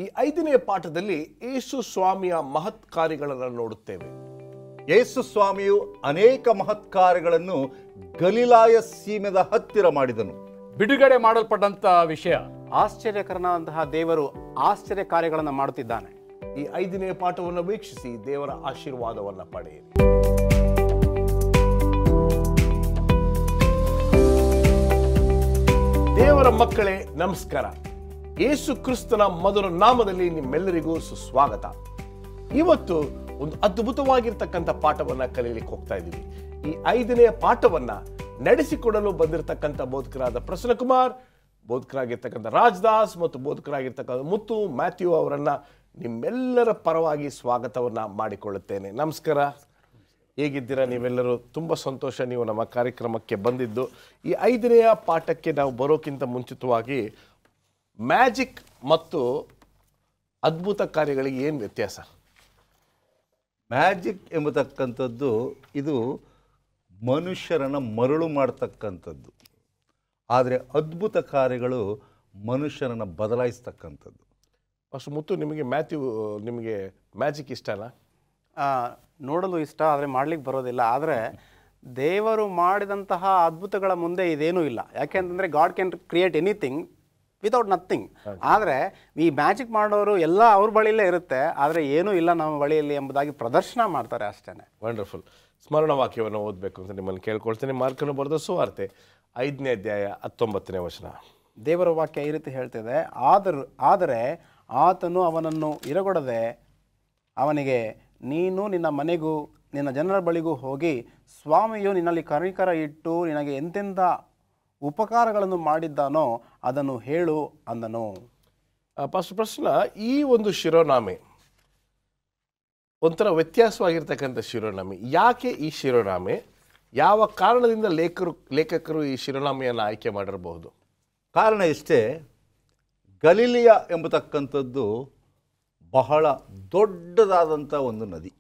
ಈ 5ನೇ ಪಾಠದಲ್ಲಿ ಯೇಸು ಸ್ವಾಮಿಯ ಮಹತ್ ಕಾರ್ಯಗಳನ್ನು ನೋಡುತ್ತೇವೆ. ಯೇಸು ಸ್ವಾಮಿಯು ಅನೇಕ ಮಹತ್ ಕಾರ್ಯಗಳನ್ನು ಗಲಿಲಾಯ ಸೀಮೆದ ಹತ್ತಿರ ಮಾಡಿದನು. ಬಿಡುಗಡೆ ಮಾಡಲ್ಪಟ್ಟಂತಹ ವಿಷಯ, ಆಶ್ಚರ್ಯಕರನಾದಂತಹ ದೇವರು ಆಶ್ಚರ್ಯ ಕಾರ್ಯಗಳನ್ನು ಮಾಡುತ್ತಿದ್ದಾನೆ. ಈ 5ನೇ ಪಾಠವನ್ನು ವೀಕ್ಷಿಸಿ ದೇವರ ಆಶೀರ್ವಾದವನ್ನು ಪಡೆಯಿರಿ. ದೇವರ ಮಕ್ಕಳೇ ನಮಸ್ಕಾರ. ಯೇಸು ಕ್ರಿಸ್ತನ ಮಧುರ ನಾಮದಲ್ಲಿ ನಿಮ್ಮೆಲ್ಲರಿಗೂ ಸುಸ್ವಾಗತ. ಇವತ್ತು ಒಂದು ಅದ್ಭುತವಾಗಿರ್ತಕ್ಕಂಥ ಪಾಠವನ್ನ ಕಲಿಯಲಿಕ್ಕೆ ಹೋಗ್ತಾ ಇದ್ದೀವಿ. ಈ 5ನೇ ಪಾಠವನ್ನ ನಡೆಸಿಕೊಡಲು ಬಂದಿರತಕ್ಕಂಥ ಬೋಧಕರಾದ ಪ್ರಸನ್ನಕುಮಾರ್, ಬೋಧಕರಾಗಿರ್ತಕ್ಕಂಥ ರಾಜದಾಸ್ ಮತ್ತು ಬೋಧಕರಾಗಿರ್ತಕ್ಕಂಥ ಮುತ್ತು ಮ್ಯಾಥ್ಯೂ ಅವರನ್ನ ನಿಮ್ಮೆಲ್ಲರ ಪರವಾಗಿ ಸ್ವಾಗತವನ್ನ ಮಾಡಿಕೊಳ್ಳುತ್ತೇನೆ. ನಮಸ್ಕಾರ, ಹೇಗಿದ್ದೀರಾ ನೀವೆಲ್ಲರೂ? ತುಂಬ ಸಂತೋಷ ನೀವು ನಮ್ಮ ಕಾರ್ಯಕ್ರಮಕ್ಕೆ ಬಂದಿದ್ದು. ಈ 5ನೇ ಪಾಠಕ್ಕೆ ನಾವು ಬರೋಕ್ಕಿಂತ ಮುಂಚಿತವಾಗಿ ಮ್ಯಾಜಿಕ್ ಮತ್ತು ಅದ್ಭುತ ಕಾರ್ಯಗಳಿಗೆ ಏನು ವ್ಯತ್ಯಾಸ? ಮ್ಯಾಜಿಕ್ ಎಂಬತಕ್ಕಂಥದ್ದು ಇದು ಮನುಷ್ಯರನ್ನು ಮರಳು ಮಾಡ್ತಕ್ಕಂಥದ್ದು, ಆದರೆ ಅದ್ಭುತ ಕಾರ್ಯಗಳು ಮನುಷ್ಯರನ್ನು ಬದಲಾಯಿಸ್ತಕ್ಕಂಥದ್ದು. ಅಷ್ಟು ಮುತ್ತು, ನಿಮಗೆ ಮ್ಯಾಜಿಕ್ ಇಷ್ಟನಾ? ನೋಡಲು ಇಷ್ಟ, ಆದರೆ ಮಾಡ್ಲಿಕ್ಕೆ ಬರೋದಿಲ್ಲ. ಆದರೆ ದೇವರು ಮಾಡಿದಂತಹ ಅದ್ಭುತಗಳ ಮುಂದೆ ಇದೇನೂ ಇಲ್ಲ. ಯಾಕೆಂತಂದರೆ god can create anything without nothing. ಆದರೆ ಈ ಮ್ಯಾಜಿಕ್ ಮಾಡೋರು ಎಲ್ಲ ಅವ್ರ ಬಳಿಯಲ್ಲೇ ಇರುತ್ತೆ, ಆದರೆ ಏನೂ ಇಲ್ಲ ನಮ್ಮ ಬಳಿಯಲ್ಲಿ ಎಂಬುದಾಗಿ ಪ್ರದರ್ಶನ ಮಾಡ್ತಾರೆ ಅಷ್ಟೇ. ವಂಡರ್ಫುಲ್. ಸ್ಮರಣ ವಾಕ್ಯವನ್ನು ಓದಬೇಕು ಅಂತ ನಿಮ್ಮನ್ನು ಕೇಳ್ಕೊಳ್ತೇನೆ. ಮಾರ್ಕನು ಬರೆದ ಸುವಾರ್ತೆ 5ನೇ ಅಧ್ಯಾಯ 19ನೇ ವಚನ. ದೇವರ ವಾಕ್ಯ ಈ ರೀತಿ ಹೇಳ್ತಿದೆ, ಆದರೆ ಆತನು ಅವನನ್ನು ಇರಗೊಡದೆ ಅವನಿಗೆ, ನೀನು ನಿನ್ನ ಮನೆಗೂ ನಿನ್ನ ಜನರ ಬಳಿಗೂ ಹೋಗಿ ಸ್ವಾಮಿಯು ನಿನ್ನಲ್ಲಿ ಕನಿಕರ ಇಟ್ಟು ನಿನಗೆ ಎಂತೆಂಥ ಉಪಕಾರಗಳನ್ನು ಮಾಡಿದ್ದಾನೋ ಅದನ್ನು ಹೇಳು ಅಂದನು. ಪ್ರಶ್ನ, ಈ ಒಂದು ಶಿರೋನಾಮೆ ಒಂಥರ ವ್ಯತ್ಯಾಸವಾಗಿರ್ತಕ್ಕಂಥ ಶಿರೋನಾಮೆ. ಯಾಕೆ ಈ ಶಿರೋನಾಮೆ? ಯಾವ ಕಾರಣದಿಂದ ಲೇಖಕರು ಈ ಶಿರೋನಾಮೆಯನ್ನು ಆಯ್ಕೆ ಮಾಡಿರಬಹುದು? ಕಾರಣ ಇಷ್ಟೇ, ಗಲಿಲಿಯ ಎಂಬತಕ್ಕಂಥದ್ದು ಬಹಳ ದೊಡ್ಡದಾದಂಥ ಒಂದು ನದಿ.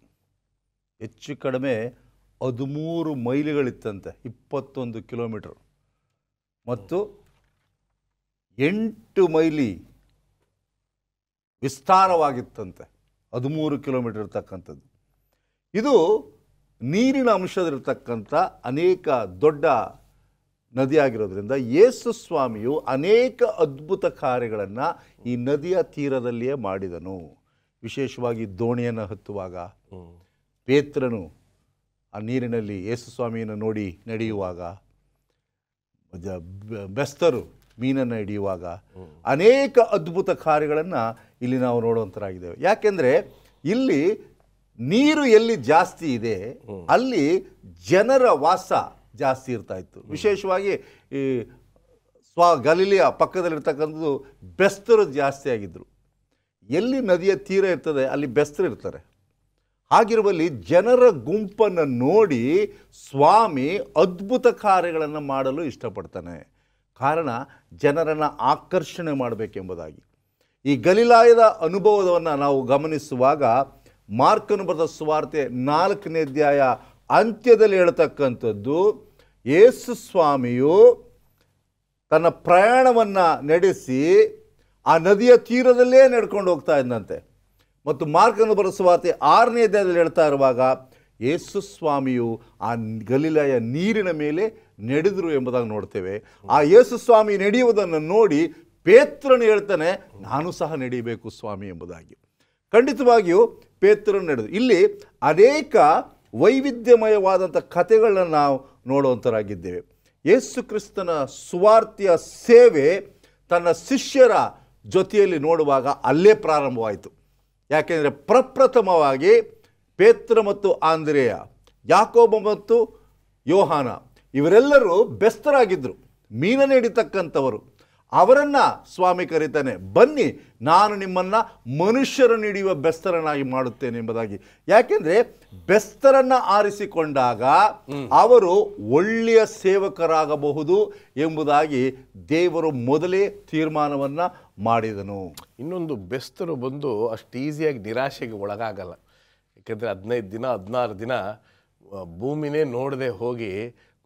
ಹೆಚ್ಚು ಕಡಿಮೆ 13 ಮೈಲಿಗಳಿತ್ತಂತೆ, 21 ಕಿಲೋಮೀಟರ್, ಮತ್ತು 8 ಮೈಲಿ ವಿಸ್ತಾರವಾಗಿತ್ತಂತೆ, 13 ಕಿಲೋಮೀಟರ್ ಇರ್ತಕ್ಕಂಥದ್ದು. ಇದು ನೀರಿನ ಅಂಶದಲ್ಲಿರ್ತಕ್ಕಂಥ ಅನೇಕ ದೊಡ್ಡ ನದಿಯಾಗಿರೋದ್ರಿಂದ ಯೇಸು ಸ್ವಾಮಿಯು ಅನೇಕ ಅದ್ಭುತ ಕಾರ್ಯಗಳನ್ನು ಈ ನದಿಯ ತೀರದಲ್ಲಿಯೇ ಮಾಡಿದನು. ವಿಶೇಷವಾಗಿ ದೋಣಿಯನ್ನು ಹತ್ತುವಾಗ, ಪೇತ್ರನು ಆ ನೀರಿನಲ್ಲಿ ಯೇಸು ಸ್ವಾಮಿಯನ್ನು ನೋಡಿ ನಡೆಯುವಾಗ, ಬೆಸ್ತರು ಮೀನನ್ನು ಹಿಡಿಯುವಾಗ, ಅನೇಕ ಅದ್ಭುತ ಕಾರ್ಯಗಳನ್ನು ಇಲ್ಲಿ ನಾವು ನೋಡುವಂಥರಾಗಿದ್ದೇವೆ. ಯಾಕೆಂದರೆ ಇಲ್ಲಿ ನೀರು ಎಲ್ಲಿ ಜಾಸ್ತಿ ಇದೆ ಅಲ್ಲಿ ಜನರ ವಾಸ ಜಾಸ್ತಿ ಇರ್ತಾ ಇತ್ತು. ವಿಶೇಷವಾಗಿ ಈ ಗಲಿಲಿಯ ಪಕ್ಕದಲ್ಲಿರ್ತಕ್ಕಂಥದ್ದು ಬೆಸ್ತರು ಜಾಸ್ತಿ ಆಗಿದ್ದರು. ಎಲ್ಲಿ ನದಿಯ ತೀರ ಇರ್ತದೆ ಅಲ್ಲಿ ಬೆಸ್ತರು ಇರ್ತಾರೆ. ಹಾಗಿರುವಲ್ಲಿ ಜನರ ಗುಂಪನ್ನು ನೋಡಿ ಸ್ವಾಮಿ ಅದ್ಭುತ ಕಾರ್ಯಗಳನ್ನು ಮಾಡಲು ಇಷ್ಟಪಡ್ತಾನೆ. ಕಾರಣ ಜನರನ್ನು ಆಕರ್ಷಣೆ ಮಾಡಬೇಕೆಂಬುದಾಗಿ. ಈ ಗಲಿಲಾಯದ ಅನುಭವವನ್ನು ನಾವು ಗಮನಿಸುವಾಗ ಮಾರ್ಕನು ಬರೆದ ಸುವಾರ್ತೆ 4ನೇ ಅಧ್ಯಾಯ ಅಂತ್ಯದಲ್ಲಿ ಹೇಳ್ತಕ್ಕಂಥದ್ದು, ಯೇಸು ಸ್ವಾಮಿಯು ತನ್ನ ಪ್ರಯಾಣವನ್ನು ನಡೆಸಿ ಆ ನದಿಯ ತೀರದಲ್ಲೇ ನಡ್ಕೊಂಡು ಹೋಗ್ತಾ ಇದ್ದಂತೆ. ಮತ್ತು ಮಾರ್ಕನು ಬರೆದ ಸುವಾರ್ತೆ 6ನೇ ಅಧ್ಯಾಯದಲ್ಲಿ ಹೇಳ್ತಾ ಇರುವಾಗ ಯೇಸು ಸ್ವಾಮಿಯು ಆ ಗಲಿಲಾಯ ನೀರಿನ ಮೇಲೆ ನಡೆದರು ಎಂಬುದಾಗಿ ನೋಡ್ತೇವೆ. ಆ ಯೇಸು ಸ್ವಾಮಿ ನಡೆಯುವುದನ್ನು ನೋಡಿ ಪೇತ್ರನು ಹೇಳ್ತಾನೆ, ನಾನು ಸಹ ನಡೆಯಬೇಕು ಸ್ವಾಮಿ ಎಂಬುದಾಗಿ. ಖಂಡಿತವಾಗಿಯೂ ಪೇತ್ರನು ನಡೆದು. ಇಲ್ಲಿ ಅನೇಕ ವೈವಿಧ್ಯಮಯವಾದಂಥ ಕಥೆಗಳನ್ನ ನಾವು ನೋಡುವಂಥರಾಗಿದ್ದೇವೆ. ಯೇಸು ಕ್ರಿಸ್ತನ ಸುವಾರ್ತೆಯ ಸೇವೆ ತನ್ನ ಶಿಷ್ಯರ ಜೊತೆಯಲ್ಲಿ ನೋಡುವಾಗ ಅಲ್ಲೇ ಪ್ರಾರಂಭವಾಯಿತು. ಯಾಕೆಂದರೆ ಪ್ರಪ್ರಥಮವಾಗಿ ಪೇತ್ರ ಮತ್ತು ಆಂದ್ರೇಯ, ಯಾಕೋಬ ಮತ್ತು ಯೋಹಾನ ಇವರೆಲ್ಲರೂ ಬೆಸ್ತರಾಗಿದ್ದರು, ಮೀನನ್ನು ಹಿಡಿತಕ್ಕಂಥವರು. ಅವರನ್ನು ಸ್ವಾಮಿ ಕರೀತಾನೆ, ಬನ್ನಿ ನಾನು ನಿಮ್ಮನ್ನು ಮನುಷ್ಯರನ್ನು ಹಿಡಿಯುವ ಬೆಸ್ತರನ್ನಾಗಿ ಮಾಡುತ್ತೇನೆ ಎಂಬುದಾಗಿ. ಯಾಕೆಂದರೆ ಬೆಸ್ತರನ್ನು ಆರಿಸಿಕೊಂಡಾಗ ಅವರು ಒಳ್ಳೆಯ ಸೇವಕರಾಗಬಹುದು ಎಂಬುದಾಗಿ ದೇವರು ಮೊದಲೇ ತೀರ್ಮಾನವನ್ನು ಮಾಡಿದನು. ಇನ್ನೊಂದು, ಬೆಸ್ತರು ಬಂದು ಅಷ್ಟು ಈಸಿಯಾಗಿ ನಿರಾಶೆಗೆ ಒಳಗಾಗಲ್ಲ. ಯಾಕೆಂದರೆ 15 ದಿನ 16 ದಿನ ಭೂಮಿನೇ ನೋಡದೆ ಹೋಗಿ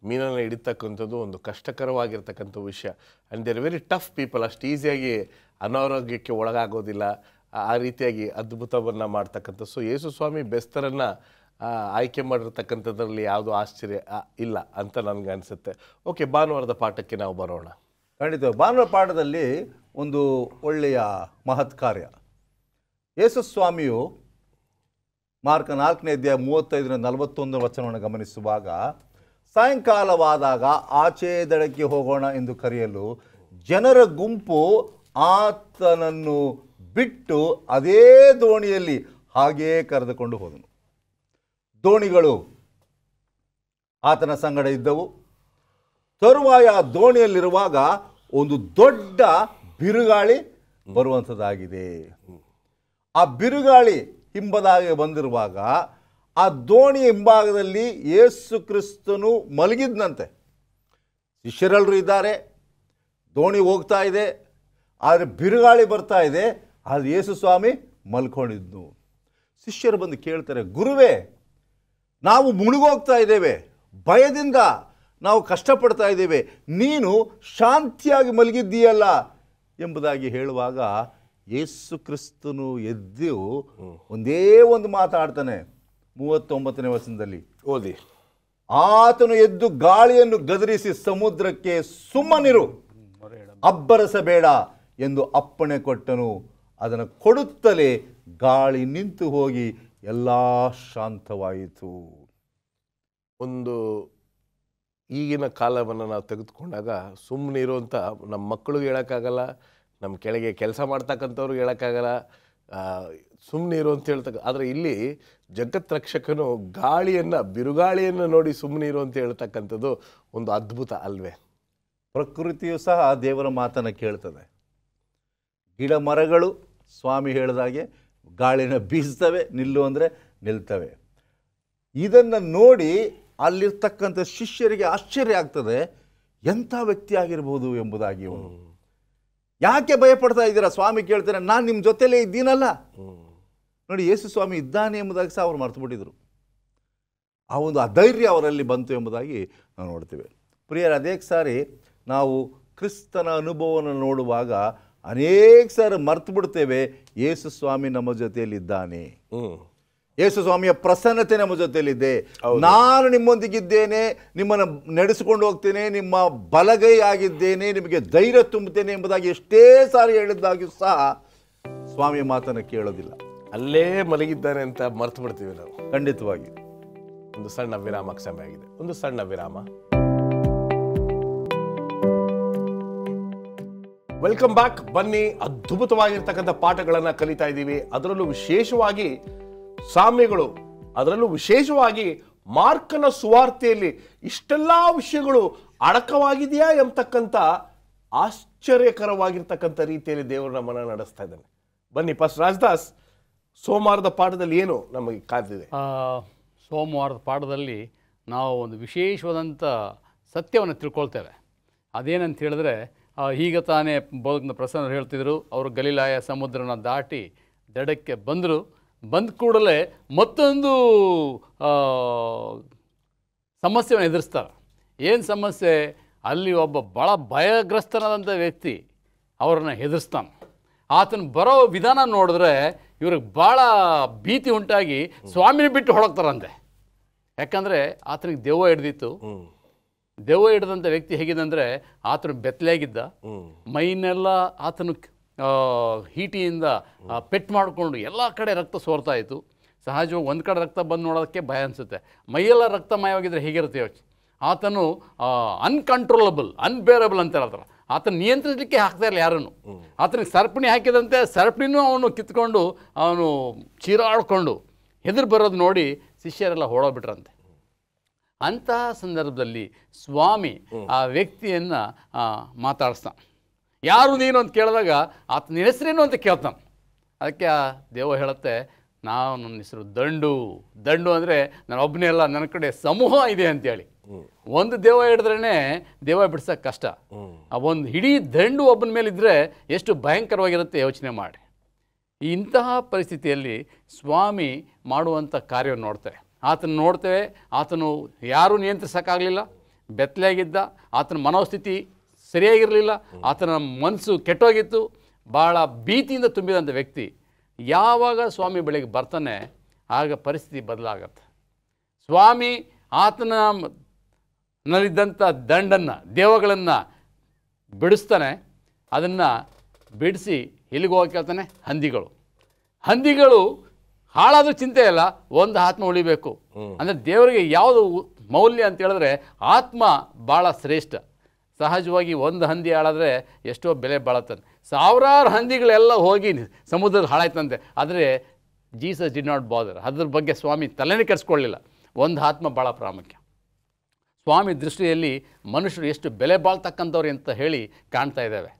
ಮೀನನ್ನು ಹಿಡಿತಕ್ಕಂಥದ್ದು ಒಂದು ಕಷ್ಟಕರವಾಗಿರ್ತಕ್ಕಂಥ ವಿಷಯ. And there very tough people. ಅಷ್ಟು ಈಸಿಯಾಗಿ ಅನಾರೋಗ್ಯಕ್ಕೆ ಒಳಗಾಗೋದಿಲ್ಲ ಆ ರೀತಿಯಾಗಿ ಅದ್ಭುತವನ್ನು ಮಾಡ್ತಕ್ಕಂಥ. ಸೊ ಯೇಸು ಸ್ವಾಮಿ ಬೆಸ್ತರನ್ನು ಆಯ್ಕೆ ಮಾಡಿರ್ತಕ್ಕಂಥದ್ರಲ್ಲಿ ಯಾವುದೂ ಆಶ್ಚರ್ಯ ಇಲ್ಲ ಅಂತ ನನಗೆ ಅನಿಸುತ್ತೆ. ಓಕೆ, ಭಾನುವಾರದ ಪಾಠಕ್ಕೆ ನಾವು ಬರೋಣ. ಖಂಡಿತ. ಭಾನುವಾರ ಪಾಠದಲ್ಲಿ ಒಂದು ಒಳ್ಳೆಯ ಮಹತ್ ಕಾರ್ಯ. ಯೇಸು ಸ್ವಾಮಿಯು ಮಾರ್ಕ 4ನೇ ಅಧ್ಯಾಯ 35-41 ವಚನವನ್ನು ಗಮನಿಸುವಾಗ, ಸಾಯಂಕಾಲವಾದಾಗ ಆಚೆ ದಡಕ್ಕೆ ಹೋಗೋಣ ಎಂದು ಕರೆಯಲು ಜನರ ಗುಂಪು ಆತನನ್ನು ಬಿಟ್ಟು ಅದೇ ದೋಣಿಯಲ್ಲಿ ಹಾಗೆಯೇ ಕರೆದುಕೊಂಡು ಹೋದನು. ದೋಣಿಗಳು ಆತನ ಸಂಗಡ ಇದ್ದವು. ತರುವಾಯ ದೋಣಿಯಲ್ಲಿರುವಾಗ ಒಂದು ದೊಡ್ಡ ಬಿರುಗಾಳಿ ಬರುವಂಥದ್ದಾಗಿದೆ. ಆ ಬಿರುಗಾಳಿ ಹಿಂಬದಾಗಿ ಬಂದಿರುವಾಗ ಆ ದೋಣಿ ಹಿಂಭಾಗದಲ್ಲಿ ಯೇಸು ಕ್ರಿಸ್ತನು ಮಲಗಿದ್ನಂತೆ. ಶಿಷ್ಯರೆಲ್ಲರೂ ಇದ್ದಾರೆ, ದೋಣಿ ಹೋಗ್ತಾ ಇದೆ, ಆದರೆ ಬಿರುಗಾಳಿ ಬರ್ತಾ ಇದೆ, ಆದರೆ ಯೇಸು ಸ್ವಾಮಿ ಮಲ್ಕೊಂಡಿದ್ನು. ಶಿಷ್ಯರು ಬಂದು ಕೇಳ್ತಾರೆ, ಗುರುವೇ, ನಾವು ಮುಳುಗೋಗ್ತಾ ಇದ್ದೇವೆ, ಭಯದಿಂದ ನಾವು ಕಷ್ಟಪಡ್ತಾ ಇದ್ದೇವೆ, ನೀನು ಶಾಂತಿಯಾಗಿ ಮಲಗಿದ್ದೀಯಲ್ಲ ಎಂಬುದಾಗಿ ಹೇಳುವಾಗ ಯೇಸು ಕ್ರಿಸ್ತನು ಎದ್ದು ಒಂದೇ ಒಂದು ಮಾತಾಡ್ತಾನೆ. 39ನೇ ವಚನದಲ್ಲಿ ಓದಿ. ಆತನು ಎದ್ದು ಗಾಳಿಯನ್ನು ಗದರಿಸಿ ಸಮುದ್ರಕ್ಕೆ ಸುಮ್ಮನಿರು, ಅಬ್ಬರಿಸಬೇಡ ಎಂದು ಅಪ್ಪಣೆ ಕೊಟ್ಟನು. ಅದನ್ನು ಕೊಡುತ್ತಲೇ ಗಾಳಿ ನಿಂತು ಹೋಗಿ ಎಲ್ಲ ಶಾಂತವಾಯಿತು. ಒಂದು ಈಗಿನ ಕಾಲವನ್ನು ನಾವು ತೆಗೆದುಕೊಂಡಾಗ ಸುಮ್ಮನೆ ಇರುವಂಥ ನಮ್ಮ ಮಕ್ಕಳಿಗೆ ಹೇಳೋಕ್ಕಾಗಲ್ಲ, ನಮ್ಮ ಕೆಳಗೆ ಕೆಲಸ ಮಾಡ್ತಕ್ಕಂಥವ್ರಿಗೆ ಹೇಳೋಕ್ಕಾಗಲ್ಲ, ಸುಮ್ಮನೆ ಇರು ಅಂತ ಹೇಳ್ತಕ್ಕ. ಆದರೆ ಇಲ್ಲಿ ಜಗತ್ ರಕ್ಷಕನು ಬಿರುಗಾಳಿಯನ್ನು ನೋಡಿ ಸುಮ್ಮನೆ ಇರು ಅಂತ ಹೇಳ್ತಕ್ಕಂಥದ್ದು ಒಂದು ಅದ್ಭುತ ಅಲ್ವೇ? ಪ್ರಕೃತಿಯು ಸಹ ದೇವರ ಮಾತನ್ನು ಕೇಳ್ತದೆ. ಗಿಡ ಮರಗಳು ಸ್ವಾಮಿ ಹೇಳಿದಾಗೆ ಗಾಳಿನ ಬೀಸ್ತವೆ, ನಿಲ್ಲು ಅಂದರೆ ನಿಲ್ತವೆ. ಇದನ್ನು ನೋಡಿ ಅಲ್ಲಿರ್ತಕ್ಕಂಥ ಶಿಷ್ಯರಿಗೆ ಆಶ್ಚರ್ಯ ಆಗ್ತದೆ, ಎಂಥ ವ್ಯಕ್ತಿ ಆಗಿರ್ಬೋದು ಎಂಬುದಾಗಿ. ಯಾಕೆ ಭಯಪಡ್ತಾ ಇದ್ದೀರಾ? ಸ್ವಾಮಿ ಕೇಳ್ತಾರೆ, ನಾನು ನಿಮ್ಮ ಜೊತೆಲೇ ಇದ್ದೀನಲ್ಲ. ನೋಡಿ, ಯೇಸು ಸ್ವಾಮಿ ಇದ್ದಾನೆ ಎಂಬುದಾಗಿ ಸಹ ಅವ್ರು ಮರ್ತು ಬಿಟ್ಟಿದ್ರು. ಆ ಒಂದು ಅಧೈರ್ಯ ಅವರಲ್ಲಿ ಬಂತು ಎಂಬುದಾಗಿ ನಾವು ನೋಡ್ತೇವೆ. ಪ್ರಿಯರ, ಅನೇಕ ಸಾರಿ ನಾವು ಕ್ರಿಸ್ತನ ಅನುಭವವನ್ನು ನೋಡುವಾಗ ಅನೇಕ ಸಾರಿ ಮರ್ತು ಬಿಡ್ತೇವೆ ಯೇಸು ಸ್ವಾಮಿ ನಮ್ಮ ಜೊತೆಯಲ್ಲಿದ್ದಾನೆ, ಯೇಸು ಸ್ವಾಮಿಯ ಪ್ರಸನ್ನತೆ ನಮ್ಮ ಜೊತೆಯಲ್ಲಿದೆ, ನಾನು ನಿಮ್ಮೊಂದಿಗಿದ್ದೇನೆ, ನಿಮ್ಮನ್ನು ನಡೆಸಿಕೊಂಡು ಹೋಗ್ತೇನೆ, ನಿಮ್ಮ ಬಲಗೈ ಆಗಿದ್ದೇನೆ, ನಿಮಗೆ ಧೈರ್ಯ ತುಂಬುತ್ತೇನೆ ಎಂಬುದಾಗಿ ಎಷ್ಟೇ ಸಾರಿ ಹೇಳಿದ್ದಾಗಿಯೂ ಸಹ ಸ್ವಾಮಿಯ ಮಾತನ್ನು ಕೇಳೋದಿಲ್ಲ. ಅಲ್ಲೇ ಮಲಗಿದ್ದಾನೆ ಅಂತ ಮರ್ತು ಬಿಡ್ತೀವಿ ನಾವು. ಖಂಡಿತವಾಗಿ. ಒಂದು ಸಣ್ಣ ವಿರಾಮಕ್ಕೆ ಸಮಯ ಆಗಿದೆ. ಒಂದು ಸಣ್ಣ ವಿರಾಮ. Welcome back. ಬನ್ನಿ, ಅದ್ಭುತವಾಗಿರ್ತಕ್ಕಂಥ ಪಾಠಗಳನ್ನು ಕಲಿತಾ ಇದ್ದೀವಿ. ಅದರಲ್ಲೂ ವಿಶೇಷವಾಗಿ ಸಾಮ್ಯಗಳು, ಅದರಲ್ಲೂ ವಿಶೇಷವಾಗಿ ಮಾರ್ಕನ ಸುವಾರ್ತೆಯಲ್ಲಿ ಇಷ್ಟೆಲ್ಲ ವಿಷಯಗಳು ಅಡಕವಾಗಿದೆಯಾ ಎಂಬತಕ್ಕಂಥ ಆಶ್ಚರ್ಯಕರವಾಗಿರ್ತಕ್ಕಂಥ ರೀತಿಯಲ್ಲಿ ದೇವರು ನಮ್ಮನ್ನು ನಡೆಸ್ತಾ ಇದ್ದಾನೆ. ಬನ್ನಿ ಪಾಸ್ಟರ್ ರಾಜದಾಸ್, ಸೋಮವಾರದ ಪಾಠದಲ್ಲಿ ಏನು ನಮಗೆ ಕಾದಿದೆ? ಸೋಮವಾರದ ಪಾಠದಲ್ಲಿ ನಾವು ಒಂದು ವಿಶೇಷವಾದಂಥ ಸತ್ಯವನ್ನು ತಿಳ್ಕೊಳ್ತೇವೆ. ಅದೇನಂತ ಹೇಳಿದ್ರೆ, ಈಗ ತಾನೇ ಬೋಧಕನ ಪ್ರಸನ್ನ ಹೇಳ್ತಿದ್ರು, ಅವರು ಗಲಿಲಾಯ ಸಮುದ್ರನ ದಾಟಿ ದಡಕ್ಕೆ ಬಂದರು. ಬಂದ ಕೂಡಲೇ ಮತ್ತೊಂದು ಸಮಸ್ಯೆಯನ್ನು ಎದುರಿಸ್ತಾರೆ. ಏನು ಸಮಸ್ಯೆ? ಅಲ್ಲಿ ಒಬ್ಬ ಭಾಳ ಭಯಗ್ರಸ್ತನಾದಂಥ ವ್ಯಕ್ತಿ ಅವ್ರನ್ನ ಎದುರಿಸ್ತಾನೆ. ಆತನ ಬರೋ ವಿಧಾನ ನೋಡಿದ್ರೆ ಇವ್ರಿಗೆ ಭಾಳ ಭೀತಿ ಉಂಟಾಗಿ ಸ್ವಾಮಿನ ಬಿಟ್ಟು ಹೊರಡ್ತಾರಂತೆ. ಯಾಕಂದರೆ ಆತನಿಗೆ ದೆವ್ವ ಹಿಡ್ದಿತ್ತು. ದೆವ್ವ ಹಿಡಿದಂಥ ವ್ಯಕ್ತಿ ಹೇಗಿದಂದರೆ, ಆತನು ಬೆತ್ತಲಾಗಿದ್ದ, ಮೈನೆಲ್ಲ ಆತನು ಹೀಟಿಯಿಂದ ಪೆಟ್ಟು ಮಾಡಿಕೊಂಡು ಎಲ್ಲ ಕಡೆ ರಕ್ತ ಸೋರ್ತಾ ಇತ್ತು. ಸಹಜವಾಗಿ ಒಂದು ಕಡೆ ರಕ್ತ ಬಂದು ನೋಡೋದಕ್ಕೆ ಭಯ ಅನಿಸುತ್ತೆ. ಮೈಯೆಲ್ಲ ರಕ್ತಮಯವಾಗಿದ್ದರೆ ಹೇಗಿರುತ್ತೆ ಯೋಚನೆ. ಆತನು ಅನ್ಕಂಟ್ರೋಲಬಲ್, ಅನ್ಬೇರಬಲ್ ಅಂತ ಹೇಳ್ತಾರೆ. ಆತನ ನಿಯಂತ್ರಿಸಲಿಕ್ಕೆ ಆಗ್ತಾ ಇಲ್ಲ ಯಾರನ್ನು. ಆತನಿಗೆ ಸರಪಣಿ ಹಾಕಿದಂತೆ ಸರಪಣಿನೂ ಅವನು ಕಿತ್ಕೊಂಡು ಅವನು ಚೀರಾಡ್ಕೊಂಡು ಹೆದರು ಬರೋದು ನೋಡಿ ಶಿಷ್ಯರೆಲ್ಲ ಹೊಡೋಗ್ಬಿಟ್ರಂತೆ. ಅಂತಹ ಸಂದರ್ಭದಲ್ಲಿ ಸ್ವಾಮಿ ಆ ವ್ಯಕ್ತಿಯನ್ನು ಮಾತಾಡಿಸ್ತಾನೆ. ಯಾರು ನೀನು ಅಂತ ಕೇಳಿದಾಗ ಆತನ ಹೆಸರೇನು ಅಂತ ಕೇಳ್ತಾನೆ. ಅದಕ್ಕೆ ಆ ದೇವ ಹೇಳುತ್ತೆ, ನನ್ನ ಹೆಸರು ದಂಡು ಅಂದರೆ ನಾನು ಒಬ್ಬನೇ ಅಲ್ಲ, ನನ್ನ ಕಡೆ ಸಮೂಹ ಇದೆ ಅಂತೇಳಿ. ಒಂದು ದೇವ ಹಿಡಿದ್ರೇ ದೇವ ಬಿಡ್ಸೋಕ್ಕೆ ಕಷ್ಟ. ಆ ಒಂದು ಇಡೀ ದಂಡು ಒಬ್ಬನ ಮೇಲಿದ್ದರೆ ಎಷ್ಟು ಭಯಂಕರವಾಗಿರುತ್ತೆ ಯೋಚನೆ ಮಾಡಿ. ಇಂತಹ ಪರಿಸ್ಥಿತಿಯಲ್ಲಿ ಸ್ವಾಮಿ ಮಾಡುವಂಥ ಕಾರ್ಯವನ್ನು ನೋಡ್ತೇವೆ. ಆತನು ಯಾರೂ ನಿಯಂತ್ರಿಸೋಕ್ಕಾಗಲಿಲ್ಲ, ಬೆತ್ತಲಾಗಿದ್ದ, ಆತನ ಮನೋಸ್ಥಿತಿ ಸರಿಯಾಗಿರಲಿಲ್ಲ, ಆತನ ಮನಸ್ಸು ಕೆಟ್ಟೋಗಿತ್ತು, ಭಾಳ ಭೀತಿಯಿಂದ ತುಂಬಿದಂಥ ವ್ಯಕ್ತಿ. ಯಾವಾಗ ಸ್ವಾಮಿ ಬಳಿಗೆ ಬರ್ತಾನೆ ಆಗ ಪರಿಸ್ಥಿತಿ ಬದಲಾಗತ್ತೆ. ಸ್ವಾಮಿ ಆತನಲ್ಲಿದ್ದಂಥ ದಂಡನ್ನು, ದೇವಗಳನ್ನು ಬಿಡಿಸ್ತಾನೆ. ಅದನ್ನು ಬಿಡಿಸಿ ಎಲ್ಲಿಗೆ ಹೋಗಿ ಕೇಳ್ತಾನೆ? ಹಂದಿಗಳು ಹಾಳಾದ್ರೂ ಚಿಂತೆ ಇಲ್ಲ, ಒಂದು ಆತ್ಮ ಉಳಿಬೇಕು. ಅಂದರೆ ದೇವರಿಗೆ ಯಾವುದು ಮೌಲ್ಯ ಅಂತ ಹೇಳಿದ್ರೆ ಆತ್ಮ ಭಾಳ ಶ್ರೇಷ್ಠ. ಸಹಜವಾಗಿ ಒಂದು ಹಂದಿ ಹಾಳಾದರೆ ಎಷ್ಟೋ ಬೆಲೆ ಬಾಳತ್ತಂತೆ. ಸಾವಿರಾರು ಹಂದಿಗಳೆಲ್ಲ ಹೋಗಿ ಸಮುದ್ರದ ಹಾಳಾಯ್ತಂತೆ. ಆದರೆ ಜೀಸಸ್ ಡಿಡ್ ನಾಟ್ ಬಾದರ್. ಅದ್ರ ಬಗ್ಗೆ ಸ್ವಾಮಿ ತಲೆನೇ ಕೆಡಿಸ್ಕೊಳ್ಳಿಲ್ಲ. ಒಂದು ಆತ್ಮ ಭಾಳ ಪ್ರಾಮುಖ್ಯ. ಸ್ವಾಮಿ ದೃಷ್ಟಿಯಲ್ಲಿ ಮನುಷ್ಯರು ಎಷ್ಟು ಬೆಲೆ ಬಾಳ್ತಕ್ಕಂಥವ್ರು ಅಂತ ಹೇಳಿ ಕಾಣ್ತಾ ಇದ್ದಾವೆ.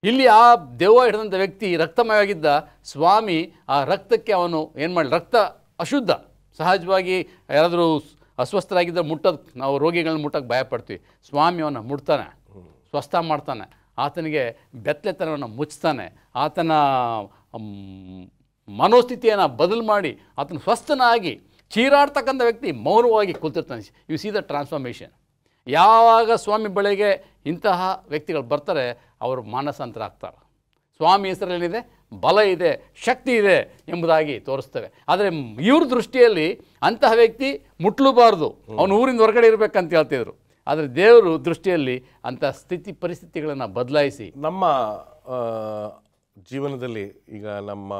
ಇಲ್ಲಿ ಆ ದೆವ್ವ ಹಿಡಿದಂಥ ವ್ಯಕ್ತಿ ರಕ್ತಮಯವಾಗಿದ್ದ. ಸ್ವಾಮಿ ಆ ರಕ್ತಕ್ಕೆ ಅವನು ಏನು ಮಾಡಲಿ? ರಕ್ತ ಅಶುದ್ಧ. ಸಹಜವಾಗಿ ಯಾರಾದರೂ ಅಸ್ವಸ್ಥರಾಗಿದ್ದರೆ ನಾವು ರೋಗಿಗಳನ್ನ ಮುಟ್ಟಕ್ಕೆ ಭಯಪಡ್ತೀವಿ. ಸ್ವಾಮಿ ಅವನ್ನ ಮುಟ್ತಾನೆ, ಸ್ವಸ್ಥ ಮಾಡ್ತಾನೆ. ಆತನಿಗೆ ಬೆತ್ತಲೆತನವನ್ನು ಮುಚ್ತಾನೆ. ಆತನ ಮನೋಸ್ಥಿತಿಯನ್ನು ಬದಲು ಮಾಡಿ ಆತನ ಸ್ವಸ್ಥನಾಗಿ ಚೀರಾಡ್ತಕ್ಕಂಥ ವ್ಯಕ್ತಿ ಮೌನವಾಗಿ ಕೂತಿರ್ತಾನೆ. You see the transformation. ಯಾವಾಗ ಸ್ವಾಮಿ ಬಳಿಗೆ ಇಂತಹ ವ್ಯಕ್ತಿಗಳು ಬರ್ತಾರೆ ಅವರು ಮಾನಸಾಂತರ ಆಗ್ತಾರೆ. ಸ್ವಾಮಿ ಹೆಸರಲ್ಲಿದೆ, ಬಲ ಇದೆ, ಶಕ್ತಿ ಇದೆ ಎಂಬುದಾಗಿ ತೋರಿಸ್ತವೆ. ಆದರೆ ಇವ್ರ ದೃಷ್ಟಿಯಲ್ಲಿ ಅಂತಹ ವ್ಯಕ್ತಿ ಮುಟ್ಲೂಬಾರ್ದು, ಅವನು ಊರಿಂದ ಹೊರಗಡೆ ಇರಬೇಕಂತ ಹೇಳ್ತಿದ್ರು. ಆದರೆ ದೇವರು ದೃಷ್ಟಿಯಲ್ಲಿ ಅಂಥ ಸ್ಥಿತಿ ಪರಿಸ್ಥಿತಿಗಳನ್ನು ಬದಲಾಯಿಸಿ ನಮ್ಮ ಜೀವನದಲ್ಲಿ ಈಗ ನಮ್ಮ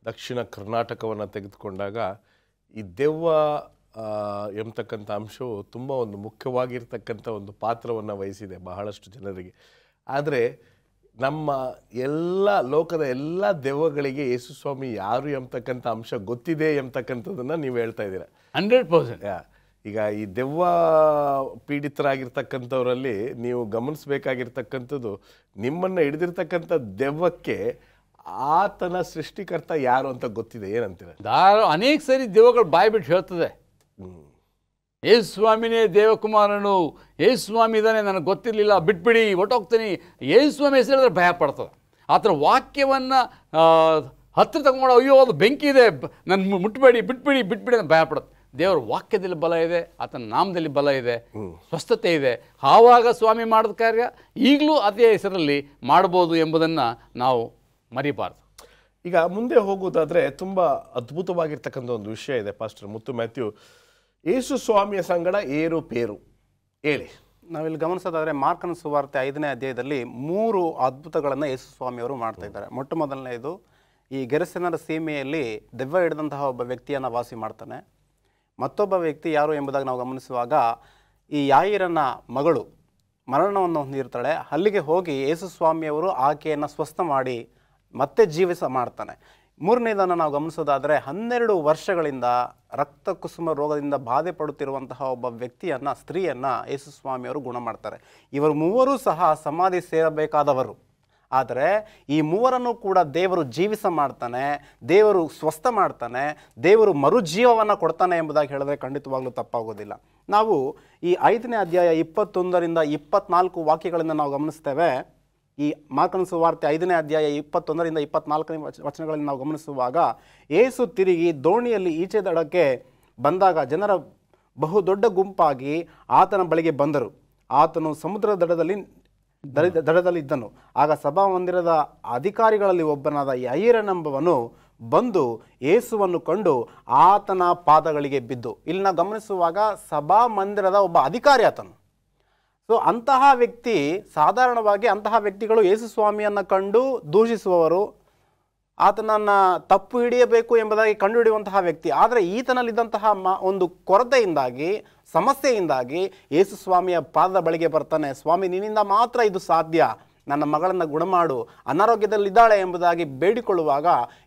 ದಕ್ಷಿಣ ಕರ್ನಾಟಕವನ್ನು ತೆಗೆದುಕೊಂಡಾಗ ಈ ದೆವ್ವ ಎಂಬತಕ್ಕಂಥ ಅಂಶವು ತುಂಬ ಒಂದು ಮುಖ್ಯವಾಗಿರ್ತಕ್ಕಂಥ ಒಂದು ಪಾತ್ರವನ್ನು ವಹಿಸಿದೆ ಬಹಳಷ್ಟು ಜನರಿಗೆ. ಆದರೆ ನಮ್ಮ ಎಲ್ಲ ಲೋಕದ ಎಲ್ಲ ದೆವ್ವಗಳಿಗೆ ಯೇಸು ಸ್ವಾಮಿ ಯಾರು ಎಂಬತಕ್ಕಂಥ ಅಂಶ ಗೊತ್ತಿದೆ ಎಂಬತಕ್ಕಂಥದ್ದನ್ನು ನೀವು ಹೇಳ್ತಾ ಇದ್ದೀರಾ. 100%. ಈಗ ಈ ದೆವ್ವ ಪೀಡಿತರಾಗಿರ್ತಕ್ಕಂಥವರಲ್ಲಿ ನೀವು ಗಮನಿಸಬೇಕಾಗಿರ್ತಕ್ಕಂಥದ್ದು, ನಿಮ್ಮನ್ನು ಹಿಡಿದಿರ್ತಕ್ಕಂಥ ದೆವ್ವಕ್ಕೆ ಆತನ ಸೃಷ್ಟಿಕರ್ತ ಯಾರು ಅಂತ ಗೊತ್ತಿದೆ. ಏನಂತೀರ? ಅನೇಕ ಸರಿ ದೆವ್ವಗಳು ಬಾಯಿ ಬಿಟ್ಟು ಹೇಳ್ತದೆ, ಯೇಸು ಸ್ವಾಮಿನೇ ದೇವಕುಮಾರನು, ಯೇಸು ಸ್ವಾಮಿ ಇದ್ದಾನೆ, ನನಗೆ ಗೊತ್ತಿರಲಿಲ್ಲ, ಬಿಟ್ಬಿಡಿ, ಹೊಟ್ಟೋಗ್ತೀನಿ. ಯೇಸು ಸ್ವಾಮಿ ಹೆಸರು ಹೇಳಿದ್ರೆ ಭಯ ಪಡ್ತದೆ. ಆತನ ವಾಕ್ಯವನ್ನು ಹತ್ತಿರ ತಗೊಂಡು ಅಯ್ಯೋ ಅದು ಬೆಂಕಿ ಇದೆ, ನನ್ನ ಮುಟ್ಬೇಡಿ, ಬಿಟ್ಬಿಡಿ ಅಂತ ಭಯ ಪಡುತ್ತೆ. ದೇವರ ವಾಕ್ಯದಲ್ಲಿ ಬಲ ಇದೆ, ಆತನ ನಾಮದಲ್ಲಿ ಬಲ ಇದೆ, ಸ್ವಸ್ಥತೆ ಇದೆ. ಆವಾಗ ಸ್ವಾಮಿ ಮಾಡಿದ ಕಾರ್ಯ ಈಗಲೂ ಅದೇ ಹೆಸರಲ್ಲಿ ಮಾಡ್ಬೋದು ಎಂಬುದನ್ನು ನಾವು ಮರಿಬಾರ್ದು. ಈಗ ಮುಂದೆ ಹೋಗೋದಾದರೆ ತುಂಬ ಅದ್ಭುತವಾಗಿರ್ತಕ್ಕಂಥ ಒಂದು ವಿಷಯ ಇದೆ ಪಾಸ್ಟರ್ ಮುತ್ತು ಮ್ಯಾಥ್ಯೂ. ಯೇಸು ಸ್ವಾಮಿಯ ಸಂಗಡ ಏರುಪೇರು ಹೇಳಿ. ನಾವಿಲ್ಲಿ ಗಮನಿಸೋದಾದರೆ ಮಾರ್ಕನ ಸುವಾರ್ತೆ 5ನೇ ಅಧ್ಯಾಯದಲ್ಲಿ 3 ಅದ್ಭುತಗಳನ್ನು ಯೇಸು ಸ್ವಾಮಿಯವರು ಮಾಡ್ತಾ ಇದ್ದಾರೆ. ಮೊಟ್ಟ ಮೊದಲನೇದು, ಈ ಗೆರಸೇನರ ಸೀಮೆಯಲ್ಲಿ ದೆವ್ವ ಹಿಡಿದಂತಹ ಒಬ್ಬ ವ್ಯಕ್ತಿಯನ್ನು ವಾಸಿ ಮಾಡ್ತಾನೆ. ಮತ್ತೊಬ್ಬ ವ್ಯಕ್ತಿ ಯಾರು ಎಂಬುದಾಗಿ ನಾವು ಗಮನಿಸುವಾಗ, ಈ ಯಾಯಿರನ ಮಗಳು ಮರಣವನ್ನು ಹೊಂದಿರ್ತಾಳೆ. ಅಲ್ಲಿಗೆ ಹೋಗಿ ಯೇಸು ಸ್ವಾಮಿಯವರು ಆಕೆಯನ್ನು ಸ್ವಸ್ಥ ಮಾಡಿ ಮತ್ತೆ ಜೀವಿಸ ಮಾಡ್ತಾನೆ. ಮೂರನೇದನ್ನು ನಾವು ಗಮನಿಸೋದಾದರೆ, 12 ವರ್ಷಗಳಿಂದ ರಕ್ತ ಕುಸುಮ ರೋಗದಿಂದ ಬಾಧೆ ಪಡುತ್ತಿರುವಂತಹ ಒಬ್ಬ ವ್ಯಕ್ತಿಯನ್ನು, ಸ್ತ್ರೀಯನ್ನು ಯೇಸು ಸ್ವಾಮಿಯವರು ಗುಣ ಮಾಡ್ತಾರೆ. ಇವರು ಮೂವರೂ ಸಹ ಸಮಾಧಿ ಸೇರಬೇಕಾದವರು. ಆದರೆ ಈ ಮೂವರನ್ನು ಕೂಡ ದೇವರು ಜೀವಿಸ ಮಾಡ್ತಾನೆ, ದೇವರು ಸ್ವಸ್ಥ ಮಾಡ್ತಾನೆ, ದೇವರು ಮರುಜೀವವನ್ನು ಕೊಡ್ತಾನೆ ಎಂಬುದಾಗಿ ಹೇಳಿದ್ರೆ ಖಂಡಿತವಾಗ್ಲೂ ತಪ್ಪಾಗೋದಿಲ್ಲ. ನಾವು ಈ 5ನೇ ಅಧ್ಯಾಯ 21ರಿಂದ 24 ವಾಕ್ಯಗಳಿಂದ ನಾವು ಗಮನಿಸ್ತೇವೆ. ಈ ಮಾರ್ಕನ ಸುವಾರ್ತೆ 5ನೇ ಅಧ್ಯಾಯ 21ರಿಂದ 24ನೇ ವಚನಗಳಲ್ಲಿ ನಾವು ಗಮನಿಸುವಾಗ, ಯೇಸು ತಿರುಗಿ ದೋಣಿಯಲ್ಲಿ ಈಚೆ ದಡಕ್ಕೆ ಬಂದಾಗ ಜನರ ಬಹುದೊಡ್ಡ ಗುಂಪಾಗಿ ಆತನ ಬಳಿಗೆ ಬಂದರು. ಆತನು ಸಮುದ್ರದ ದಡದಲ್ಲಿ ಇದ್ದನು. ಆಗ ಸಭಾಮಂದಿರದ ಅಧಿಕಾರಿಗಳಲ್ಲಿ ಒಬ್ಬನಾದ ಯಾಯಿರನೆಂಬವನು ಬಂದು ಯೇಸುವನ್ನು ಕಂಡು ಆತನ ಪಾದಗಳಿಗೆ ಬಿದ್ದು. ಇಲ್ಲಿ ನಾವು ಗಮನಿಸುವಾಗ ಸಭಾಮಂದಿರದ ಒಬ್ಬ ಅಧಿಕಾರಿ ಆತನು. ಸೊ ಅಂತಹ ವ್ಯಕ್ತಿ, ಸಾಧಾರಣವಾಗಿ ಅಂತಹ ವ್ಯಕ್ತಿಗಳು ಯೇಸು ಸ್ವಾಮಿಯನ್ನು ಕಂಡು ದೂಷಿಸುವವರು, ಆತನನ್ನು ತಪ್ಪು ಹಿಡಿಯಬೇಕು ಎಂಬುದಾಗಿ ಕಂಡುಹಿಡಿಯುವಂತಹ ವ್ಯಕ್ತಿ. ಆದರೆ ಈತನಲ್ಲಿದ್ದಂತಹ ಒಂದು ಕೊರತೆಯಿಂದಾಗಿ, ಸಮಸ್ಯೆಯಿಂದಾಗಿ ಯೇಸು ಸ್ವಾಮಿಯ ಪಾದದ ಬಳಿಗೆ ಬರ್ತಾನೆ. ಸ್ವಾಮಿ, ನಿನ್ನಿಂದ ಮಾತ್ರ ಇದು ಸಾಧ್ಯ, ನನ್ನ ಮಗಳನ್ನು ಗುಣಮಾಡು, ಅನಾರೋಗ್ಯದಲ್ಲಿದ್ದಾಳೆ ಎಂಬುದಾಗಿ ಬೇಡಿಕೊಳ್ಳುವಾಗ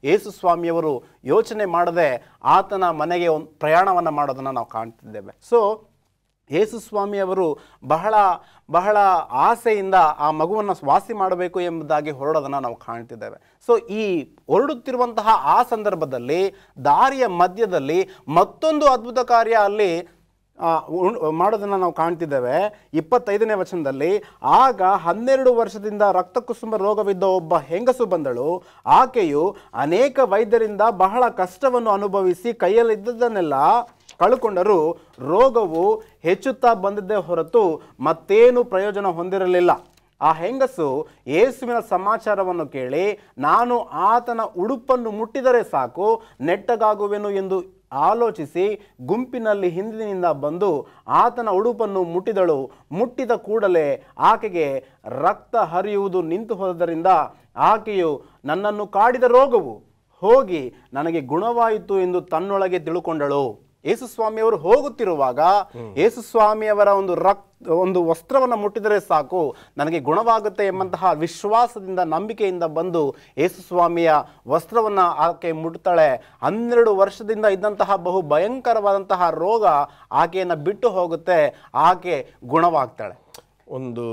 ಯೇಸು ಸ್ವಾಮಿಯವರು ಯೋಚನೆ ಮಾಡದೆ ಆತನ ಮನೆಗೆ ಒಂದು ಪ್ರಯಾಣವನ್ನು ಮಾಡೋದನ್ನು ನಾವು ಕಾಣ್ತಿದ್ದೇವೆ. ಸೊ ಯೇಸು ಸ್ವಾಮಿಯವರು ಬಹಳ ಆಸೆಯಿಂದ ಆ ಮಗುವನ್ನು ವಾಸಿ ಮಾಡಬೇಕು ಎಂಬುದಾಗಿ ಹೊರಡೋದನ್ನು ನಾವು ಕಾಣ್ತಿದ್ದೇವೆ. ಸೊ ಈ ಹೊರಡುತ್ತಿರುವಂತಹ ಆ ಸಂದರ್ಭದಲ್ಲಿ ದಾರಿಯ ಮಧ್ಯದಲ್ಲಿ ಮತ್ತೊಂದು ಅದ್ಭುತ ಕಾರ್ಯ ಅಲ್ಲಿ ಮಾಡೋದನ್ನು ನಾವು ಕಾಣ್ತಿದ್ದೇವೆ. 25ನೇ ವಚನದಲ್ಲಿ, ಆಗ 12 ವರ್ಷದಿಂದ ರಕ್ತಕುಸುಮ ರೋಗವಿದ್ದ ಒಬ್ಬ ಹೆಂಗಸು ಬಂದಳು. ಆಕೆಯು ಅನೇಕ ವೈದ್ಯರಿಂದ ಬಹಳ ಕಷ್ಟವನ್ನು ಅನುಭವಿಸಿ ಕೈಯಲ್ಲಿದ್ದದನ್ನೆಲ್ಲ ಕಳ್ಕೊಂಡರೂ ರೋಗವು ಹೆಚ್ಚುತ್ತಾ ಬಂದಿದ್ದೇ ಹೊರತು ಮತ್ತೇನು ಪ್ರಯೋಜನ ಹೊಂದಿರಲಿಲ್ಲ. ಆ ಹೆಂಗಸು ಯೇಸುವಿನ ಸಮಾಚಾರವನ್ನು ಕೇಳಿ, ನಾನು ಆತನ ಉಡುಪನ್ನು ಮುಟ್ಟಿದರೆ ಸಾಕು ನೆಟ್ಟಗಾಗುವೆನು ಎಂದು ಆಲೋಚಿಸಿ ಗುಂಪಿನಲ್ಲಿ ಹಿಂದಿನಿಂದ ಬಂದು ಆತನ ಉಡುಪನ್ನು ಮುಟ್ಟಿದಳು. ಮುಟ್ಟಿದ ಕೂಡಲೇ ಆಕೆಗೆ ರಕ್ತ ಹರಿಯುವುದು ನಿಂತು ಹೋದರಿಂದ ಆಕೆಯು ನನ್ನನ್ನು ಕಾಡಿದ ರೋಗವು ಹೋಗಿ ನನಗೆ ಗುಣವಾಯಿತು ಎಂದು ತನ್ನೊಳಗೆ ತಿಳುಕೊಂಡಳು. ಯೇಸುಸ್ವಾಮಿಯವರು ಹೋಗುತ್ತಿರುವಾಗ ಯೇಸುಸ್ವಾಮಿಯವರ ಒಂದು ವಸ್ತ್ರವನ್ನು ಮುಟ್ಟಿದರೆ ಸಾಕು ನನಗೆ ಗುಣವಾಗುತ್ತೆ ಎಂಬಂತಹ ವಿಶ್ವಾಸದಿಂದ, ನಂಬಿಕೆಯಿಂದ ಬಂದು ಯೇಸುಸ್ವಾಮಿಯ ವಸ್ತ್ರವನ್ನು ಆಕೆ ಮುಟ್ತಾಳೆ. 12 ವರ್ಷದಿಂದ ಇದ್ದಂತಹ ಬಹು ಭಯಂಕರವಾದಂತಹ ರೋಗ ಆಕೆಯನ್ನು ಬಿಟ್ಟು ಹೋಗುತ್ತೆ, ಆಕೆ ಗುಣವಾಗ್ತಾಳೆ. ಒಂದು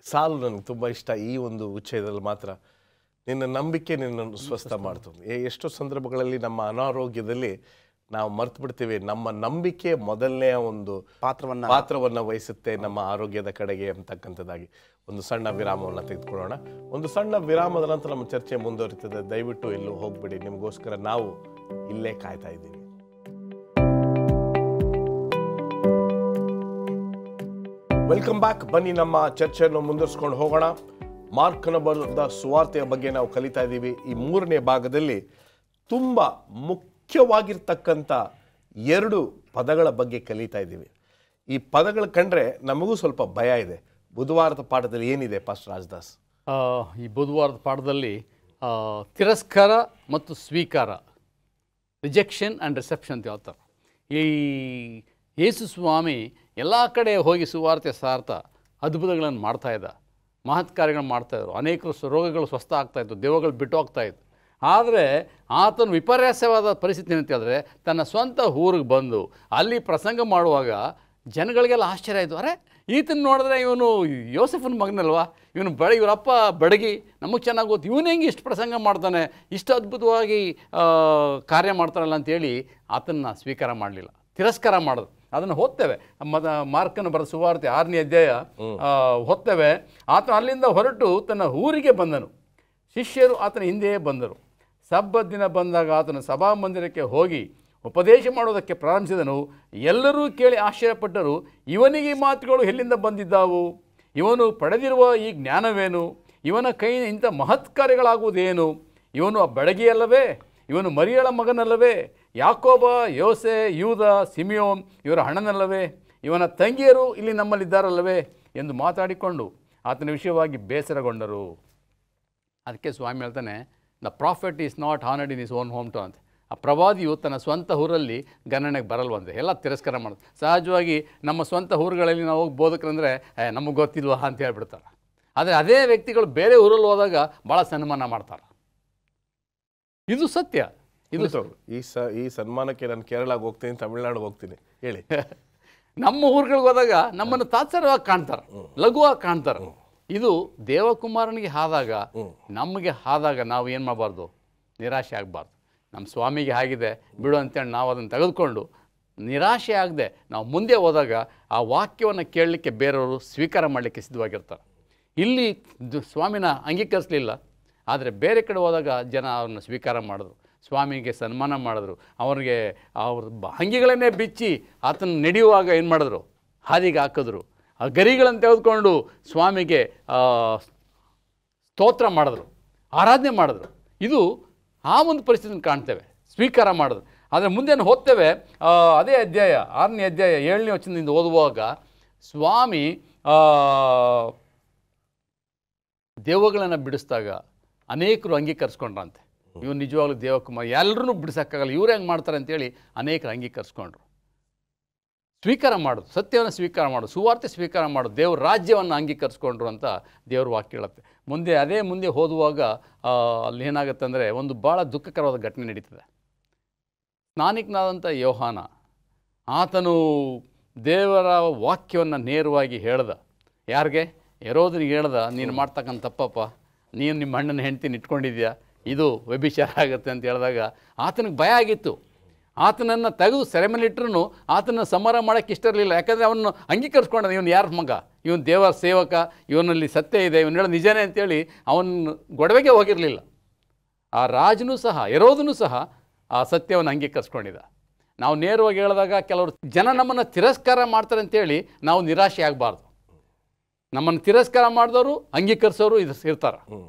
ಸಾಲು ನನಗೆ ತುಂಬ ಇಷ್ಟ. ಈ ಒಂದು ಉಚ್ಛೇದದಲ್ಲಿ ಮಾತ್ರ, ನಿನ್ನ ನಂಬಿಕೆ ನಿನ್ನನ್ನು ಸ್ವಸ್ಥ ಮಾಡ್ತದೆ. ಎಷ್ಟೋ ಸಂದರ್ಭಗಳಲ್ಲಿ ನಮ್ಮ ಅನಾರೋಗ್ಯದಲ್ಲಿ ನಾವು ಮರ್ತು ಬಿಡ್ತೀವಿ, ನಮ್ಮ ನಂಬಿಕೆ ಮೊದಲನೇ ಒಂದು ಪಾತ್ರವನ್ನು ವಹಿಸುತ್ತೆ ನಮ್ಮ ಆರೋಗ್ಯದ ಕಡೆಗೆ ಅಂತಕ್ಕಂಥದ್ದಾಗಿ. ಒಂದು ಸಣ್ಣ ವಿರಾಮವನ್ನು ತೆಗೆದುಕೊಳ್ಳೋಣ. ಒಂದು ಸಣ್ಣ ವಿರಾಮದ ನಂತರ ನಮ್ಮ ಚರ್ಚೆ ಮುಂದುವರಿತದೆ. ದಯವಿಟ್ಟು ಎಲ್ಲೂ ಹೋಗ್ಬಿಡಿ, ನಿಮಗೋಸ್ಕರ ನಾವು ಇಲ್ಲೇ ಕಾಯ್ತಾ ಇದ್ದೀವಿ. Welcome back. ಬನ್ನಿ ನಮ್ಮ ಚರ್ಚೆಯನ್ನು ಮುಂದುವರಿಸ್ಕೊಂಡು ಹೋಗೋಣ. ಮಾರ್ಕನ ಬರೆದ ಸುವಾರ್ತೆಯ ಬಗ್ಗೆ ನಾವು ಕಲಿತಾ ಇದ್ದೀವಿ. ಈ 3ನೇ ಭಾಗದಲ್ಲಿ ತುಂಬ ಮುಖ್ಯವಾಗಿರ್ತಕ್ಕಂಥ 2 ಪದಗಳ ಬಗ್ಗೆ ಕಲಿತಾ ಇದ್ದೀವಿ. ಈ ಪದಗಳು ಕಂಡ್ರೆ ನಮಗೂ ಸ್ವಲ್ಪ ಭಯ ಇದೆ. ಬುಧವಾರದ ಪಾಠದಲ್ಲಿ ಏನಿದೆ ಪಾಸ್ಟರ್ ರಾಜದಾಸ್? ಈ ಬುಧವಾರದ ಪಾಠದಲ್ಲಿ ತಿರಸ್ಕಾರ ಮತ್ತು ಸ್ವೀಕಾರ, ರಿಜೆಕ್ಷನ್ ಆ್ಯಂಡ್ ರಿಸೆಪ್ಷನ್ ಅಂತ ಹೇಳ್ತಾರೆ. ಈ ಯೇಸು ಸ್ವಾಮಿ ಎಲ್ಲ ಕಡೆ ಹೋಗಿ ಸುವಾರ್ತೆ ಸಾರ್ಥ ಅದ್ಭುತಗಳನ್ನು ಮಾಡ್ತಾಯಿದ್ದ, ಮಹತ್ ಕಾರ್ಯಗಳನ್ನು ಮಾಡ್ತಾಯಿದ್ರು. ಅನೇಕರು ರೋಗಗಳು ಸ್ವಸ್ಥ ಆಗ್ತಾಯಿತ್ತು, ದೆವ್ವಗಳು ಬಿಟ್ಟು ಹೋಗ್ತಾಯಿತ್ತು. ಆದರೆ ಆತನು ವಿಪರ್ಯಾಸವಾದ ಪರಿಸ್ಥಿತಿ ಏನಂತ ಹೇಳಿದ್ರೆ, ತನ್ನ ಸ್ವಂತ ಊರಿಗೆ ಬಂದು ಅಲ್ಲಿ ಪ್ರಸಂಗ ಮಾಡುವಾಗ ಜನಗಳಿಗೆಲ್ಲ ಆಶ್ಚರ್ಯ ಆಯಿತು. ಅರೆ, ಈತನ ನೋಡಿದ್ರೆ ಇವನು ಯೋಸೆಫನ ಮಗನಲ್ವಾ, ಇವರಪ್ಪ ಬಡಗಿ, ನಮಗೆ ಚೆನ್ನಾಗಿ ಗೊತ್ತು, ಇವನು ಹೆಂಗೆ ಇಷ್ಟು ಪ್ರಸಂಗ ಮಾಡ್ತಾನೆ, ಇಷ್ಟು ಅದ್ಭುತವಾಗಿ ಕಾರ್ಯ ಮಾಡ್ತಾನಲ್ಲ ಅಂತೇಳಿ ಆತನ ಸ್ವೀಕಾರ ಮಾಡಲಿಲ್ಲ, ತಿರಸ್ಕಾರ ಮಾಡೋದು. ಅದನ್ನು ಓದ್ತೇವೆ, ಮಾರ್ಕನ ಬರೆದ ಸುವಾರ್ತೆ 6ನೇ ಅಧ್ಯಾಯ ಓದ್ತೇವೆ. ಆತ ಅಲ್ಲಿಂದ ಹೊರಟು ತನ್ನ ಊರಿಗೆ ಬಂದನು. ಶಿಷ್ಯರು ಆತನ ಹಿಂದೆಯೇ ಬಂದರು. ಸಬ್ಬತ್ ದಿನ ಬಂದಾಗ ಆತನ ಸಭಾಮಂದಿರಕ್ಕೆ ಹೋಗಿ ಉಪದೇಶ ಮಾಡುವುದಕ್ಕೆ ಪ್ರಾರಂಭಿಸಿದನು. ಎಲ್ಲರೂ ಕೇಳಿ ಆಶ್ಚರ್ಯಪಟ್ಟರು. ಇವನಿಗೆ ಈ ಮಾತುಗಳು ಎಲ್ಲಿಂದ ಬಂದಿದ್ದಾವು? ಇವನು ಪಡೆದಿರುವ ಈ ಜ್ಞಾನವೇನು? ಇವನ ಕೈಯಿಂದ ಇಂಥ ಮಹತ್ ಕಾರ್ಯಗಳಾಗುವುದೇನು? ಇವನು ಆ ಬಡಗಿಯಲ್ಲವೇ? ಇವನು ಮರಿಯಳ ಮಗನಲ್ಲವೇ? ಯಾಕೋಬ, ಯೋಸೆ, ಯೂದ, ಸಿಮಿಯೋನ್ ಇವರ ಅಣ್ಣನಲ್ಲವೇ? ಇವನ ತಂಗಿಯರು ಇಲ್ಲಿ ನಮ್ಮಲ್ಲಿದ್ದಾರಲ್ಲವೇ ಎಂದು ಮಾತಾಡಿಕೊಂಡು ಆತನ ವಿಷಯವಾಗಿ ಬೇಸರಗೊಂಡರು. ಅದಕ್ಕೆ ಸ್ವಾಮಿ ಹೇಳ್ತಾನೆ, the profit is not honoured in is own home town ಅಂತ. ಆ ಪ್ರವಾದಿಯು ತನ್ನ ಸ್ವಂತ ಊರಲ್ಲಿ ಗಣನೆಗೆ ಬರಲ್ವಂತೆ, ಎಲ್ಲ ತಿರಸ್ಕಾರ ಮಾಡೋದು. ಸಹಜವಾಗಿ ನಮ್ಮ ಸ್ವಂತ ಊರುಗಳಲ್ಲಿ ನಾವು ಹೋಗಿ ಬೋಧಕರಂದರೆ ನಮಗೆ ಗೊತ್ತಿಲ್ವಾ ಅಂತ ಹೇಳ್ಬಿಡ್ತಾರೆ. ಆದರೆ ಅದೇ ವ್ಯಕ್ತಿಗಳು ಬೇರೆ ಊರಲ್ಲಿ ಹೋದಾಗ ಭಾಳ ಸನ್ಮಾನ ಮಾಡ್ತಾರೆ. ಇದು ಸತ್ಯ. ಇದು ಈ ಸನ್ಮಾನಕ್ಕೆ ನಾನು ಕೇರಳಕ್ಕೆ ಹೋಗ್ತೀನಿ, ತಮಿಳ್ನಾಡಿಗೆ ಹೋಗ್ತೀನಿ ಹೇಳಿ. ನಮ್ಮ ಊರುಗಳಿಗೆ ಹೋದಾಗ ನಮ್ಮನ್ನು ತಾತ್ಸಾರವಾಗಿ ಕಾಣ್ತಾರೆ, ಲಘುವಾಗಿ ಕಾಣ್ತಾರೆ. ಇದು ದೇವಕುಮಾರನಿಗೆ ಆದಾಗ, ನಮಗೆ ಆದಾಗ ನಾವು ಏನು ಮಾಡಬಾರ್ದು? ನಿರಾಶೆ ಆಗಬಾರ್ದು. ನಮ್ಮ ಸ್ವಾಮಿಗೆ ಆಗಿದೆ ಬಿಡು ಅಂತೇಳಿ ನಾವು ಅದನ್ನು ತೆಗೆದುಕೊಂಡು ನಿರಾಶೆ ಆಗದೆ ನಾವು ಮುಂದೆ ಹೋದಾಗ ಆ ವಾಕ್ಯವನ್ನು ಕೇಳಲಿಕ್ಕೆ ಬೇರೆಯವರು ಸ್ವೀಕಾರ ಮಾಡಲಿಕ್ಕೆ ಸಿದ್ಧವಾಗಿರ್ತಾರೆ. ಇಲ್ಲಿ ಸ್ವಾಮಿನ ಅಂಗೀಕರಿಸಲಿಲ್ಲ, ಆದರೆ ಬೇರೆ ಕಡೆ ಹೋದಾಗ ಜನ ಅವ್ರನ್ನ ಸ್ವೀಕಾರ ಮಾಡಿದ್ರು, ಸ್ವಾಮಿಗೆ ಸನ್ಮಾನ ಮಾಡಿದ್ರು, ಅವ್ರಿಗೆ ಅವ್ರ ಅಂಗಿಗಳನ್ನೇ ಬಿಚ್ಚಿ ಆತನ ನಡೆಯುವಾಗ ಏನು ಮಾಡಿದ್ರು? ಹಾದಿಗೆ ಹಾಕಿದ್ರು. ಆ ಗರಿಗಳನ್ನು ತೆಗೆದುಕೊಂಡು ಸ್ವಾಮಿಗೆ ಸ್ತೋತ್ರ ಮಾಡಿದ್ರು, ಆರಾಧನೆ ಮಾಡಿದ್ರು. ಇದು ಆ ಒಂದು ಪರಿಸ್ಥಿತಿಯನ್ನು ಕಾಣ್ತೇವೆ, ಸ್ವೀಕಾರ ಮಾಡಿದ್ರು. ಆದರೆ ಮುಂದೆ ಓದ್ತೇವೆ, ಅದೇ ಅಧ್ಯಾಯ 6ನೇ ಅಧ್ಯಾಯ 7ನೇ ವಚನದಿಂದ ಓದುವಾಗ ಸ್ವಾಮಿ ದೆವ್ವಗಳನ್ನು ಬಿಡಿಸಿದಾಗ ಅನೇಕರು ಅಂಗೀಕರಿಸ್ಕೊಂಡ್ರಂತೆ. ಇವ್ರು ನಿಜವಾಗ್ಲೂ ದೇವಕುಮಾರ್, ಎಲ್ಲರೂ ಬಿಡಿಸೋಕ್ಕಾಗಲ್ಲ, ಇವ್ರು ಹೆಂಗೆ ಮಾಡ್ತಾರೆ ಅಂತೇಳಿ ಅನೇಕರು ಅಂಗೀಕರಿಸ್ಕೊಂಡ್ರು. ಸ್ವೀಕಾರ ಮಾಡೋದು, ಸತ್ಯವನ್ನು ಸ್ವೀಕಾರ ಮಾಡೋದು, ಸುವಾರ್ತೆ ಸ್ವೀಕಾರ ಮಾಡೋದು, ದೇವ್ರ ರಾಜ್ಯವನ್ನು ಅಂಗೀಕರಿಸ್ಕೊಂಡ್ರು ಅಂತ ದೇವ್ರ ವಾಕ್ಯ ಹೇಳುತ್ತೆ. ಮುಂದೆ ಓದುವಾಗ ಅಲ್ಲಿ ಏನಾಗುತ್ತೆ ಅಂದರೆ, ಒಂದು ಭಾಳ ದುಃಖಕರವಾದ ಘಟನೆ ನಡೀತದೆ. ಸ್ನಾನಿಕನಾದಂಥ ಯೋಹಾನ, ಆತನು ದೇವರ ವಾಕ್ಯವನ್ನು ನೇರವಾಗಿ ಹೇಳ್ದ. ಯಾರಿಗೆ? ಹೆರೋದನಿಗೆ ಹೇಳ್ದ, ನೀನು ಮಾಡ್ತಕ್ಕಂಥ ತಪ್ಪಪ್ಪ, ನೀನು ನಿಮ್ಮ ಅಣ್ಣನ ಹೆಂಡ್ತಿನ ಇಟ್ಕೊಂಡಿದ್ಯಾ, ಇದು ವ್ಯಭಿಚಾರ ಆಗುತ್ತೆ ಅಂತ ಹೇಳಿದಾಗ ಆತನಿಗೆ ಭಯ ಆಗಿತ್ತು. ಆತನನ್ನು ತೆಗೆದು ಸೆರೆಮನೆಲಿಟ್ರೂ ಆತನ ಸಂಹಾರ ಮಾಡೋಕ್ಕೆ ಇಷ್ಟ ಇರಲಿಲ್ಲ. ಯಾಕಂದರೆ ಅವನು ಅಂಗೀಕರಿಸ್ಕೊಂಡ, ಇವನು ಯಾರ ಮಗ, ಇವನು ದೇವರ ಸೇವಕ, ಇವನಲ್ಲಿ ಸತ್ಯ ಇದೆ, ಇವನು ಹೇಳೋದು ನಿಜನೇ ಅಂತೇಳಿ ಅವನು ಗೊಡವೆಗೆ ಹೋಗಿರಲಿಲ್ಲ. ಆ ರಾಜನೂ ಸಹ, ಹೆರೋದನೂ ಸಹ ಆ ಸತ್ಯವನ್ನು ಅಂಗೀಕರಿಸ್ಕೊಂಡಿದ್ದ. ನಾವು ನೇರವಾಗಿ ಹೇಳಿದಾಗ ಕೆಲವರು ಜನ ನಮ್ಮನ್ನು ತಿರಸ್ಕಾರ ಮಾಡ್ತಾರೆ ಅಂತೇಳಿ ನಾವು ನಿರಾಶೆ ಆಗಬಾರ್ದು. ನಮ್ಮನ್ನು ತಿರಸ್ಕಾರ ಮಾಡಿದವರು ಅಂಗೀಕರಿಸೋರು ಇರ್ತಾರೆ,